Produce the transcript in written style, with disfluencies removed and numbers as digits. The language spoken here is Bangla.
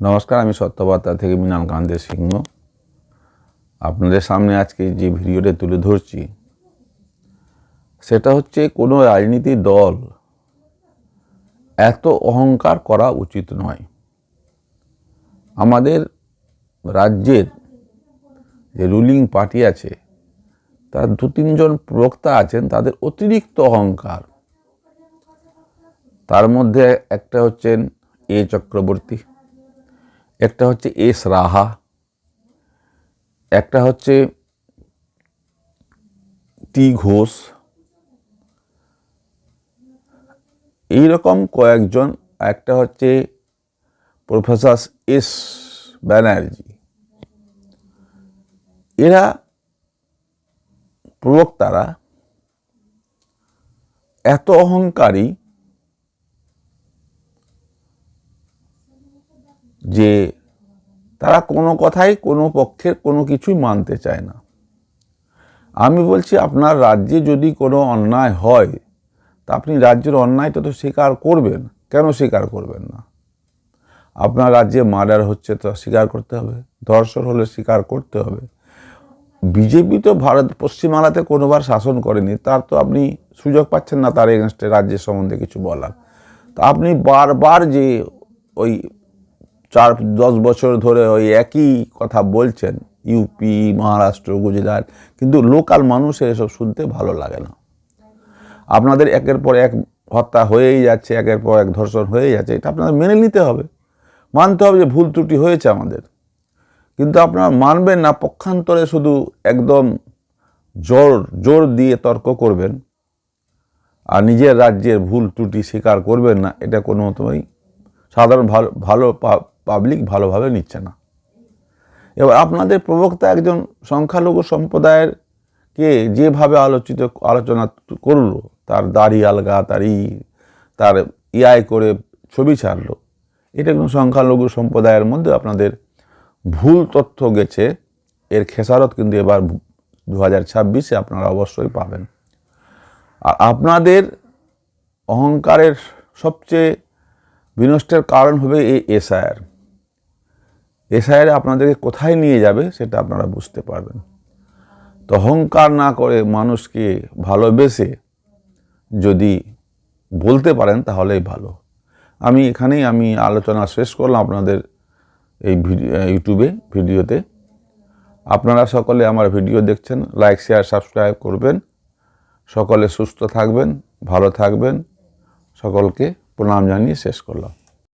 নমস্কার, আমি সত্যবার্তা থেকে মৃণাল কান্তি সিংহ আপনাদের সামনে আজকে যে ভিডিওটা তুলে ধরছি সেটা হচ্ছে কোনো রাজনীতির দল এত অহংকার করা উচিত নয়। আমাদের রাজ্যের যে রুলিং পার্টি আছে তার 2-3 জন প্রবক্তা আছেন, তাদের অতিরিক্ত অহংকার। তার মধ্যে একটা হচ্ছেন এ চক্রবর্তী, একটা হচ্ছে এস রাহা, একটা হচ্ছে টি ঘোষ, এইরকম কয়েকজন, একটা হচ্ছে প্রফেসর এস ব্যানার্জি। এরা প্রবক্তারা এত অহংকারী যে তারা কোনো কথাই কোনো পক্ষের কোনো কিছুই মানতে চায় না। আমি বলছি, আপনার রাজ্যে যদি কোনো অন্যায় হয় তা আপনি রাজ্যের অন্যায়টা তো স্বীকার করবেন। কেন স্বীকার করবেন না? আপনার রাজ্যে মার্ডার হচ্ছে তো স্বীকার করতে হবে, ধর্ষণ হলে স্বীকার করতে হবে। বিজেপি তো ভারত পশ্চিমবাংলাতে কোনোবার শাসন করেনি, তার তো আপনি সুযোগ পাচ্ছেন না তার এগেনস্টে রাজ্যের সম্বন্ধে কিছু বলার। তা আপনি বারবার যে ওই 4-10 বছর ধরে ওই একই কথা বলছেন, ইউপি, মহারাষ্ট্র, গুজরাট, কিন্তু লোকাল মানুষের এসব শুনতে ভালো লাগে না। আপনাদের একের পর এক হত্যা হয়েই যাচ্ছে, একের পর এক ধর্ষণ হয়েই যাচ্ছে, এটা আপনাদের মেনে নিতে হবে, মানতে হবে যে ভুল ত্রুটি হয়েছে আমাদের। কিন্তু আপনারা মানবেন না, পক্ষান্তরে শুধু একদম জোর দিয়ে তর্ক করবেন আর নিজের রাজ্যের ভুল ত্রুটি স্বীকার করবেন না। এটা কোনো মতোই সাধারণ ভালো পাবলিক ভালোভাবে নিচ্ছে না। এবার আপনাদের প্রবক্তা একজন সংখ্যালঘু সম্প্রদায়ের কে যেভাবে আলোচনা করলো, তার দাড়ি আলগা, তার ইয়াই করে ছবি ছাড়লো, এটা কোনো সংখ্যালঘু সম্প্রদায়ের মধ্যে আপনাদের ভুল তথ্য গেছে। এর খেসারত কিন্তু এবার 2026-এ আপনারা অবশ্যই পাবেন। আর আপনাদের অহংকারের সবচেয়ে বিনষ্টের কারণ হবে এই এসআইআর আপনাদেরকে কোথায় নিয়ে যাবে সেটা আপনারা বুঝতে পারবেন। তো অহংকার না করে মানুষকে ভালোবেসে যদি বলতে পারেন তাহলেই ভালো। এখানেই আলোচনা শেষ করলাম আপনাদের এই ইউটিউবে ভিডিওতে। আপনারা সকলে আমার ভিডিও দেখছেন, লাইক, শেয়ার, সাবস্ক্রাইব করবেন। সকলে সুস্থ থাকবেন, ভালো থাকবেন। সকলকে প্রণাম জানিয়ে শেষ করলাম।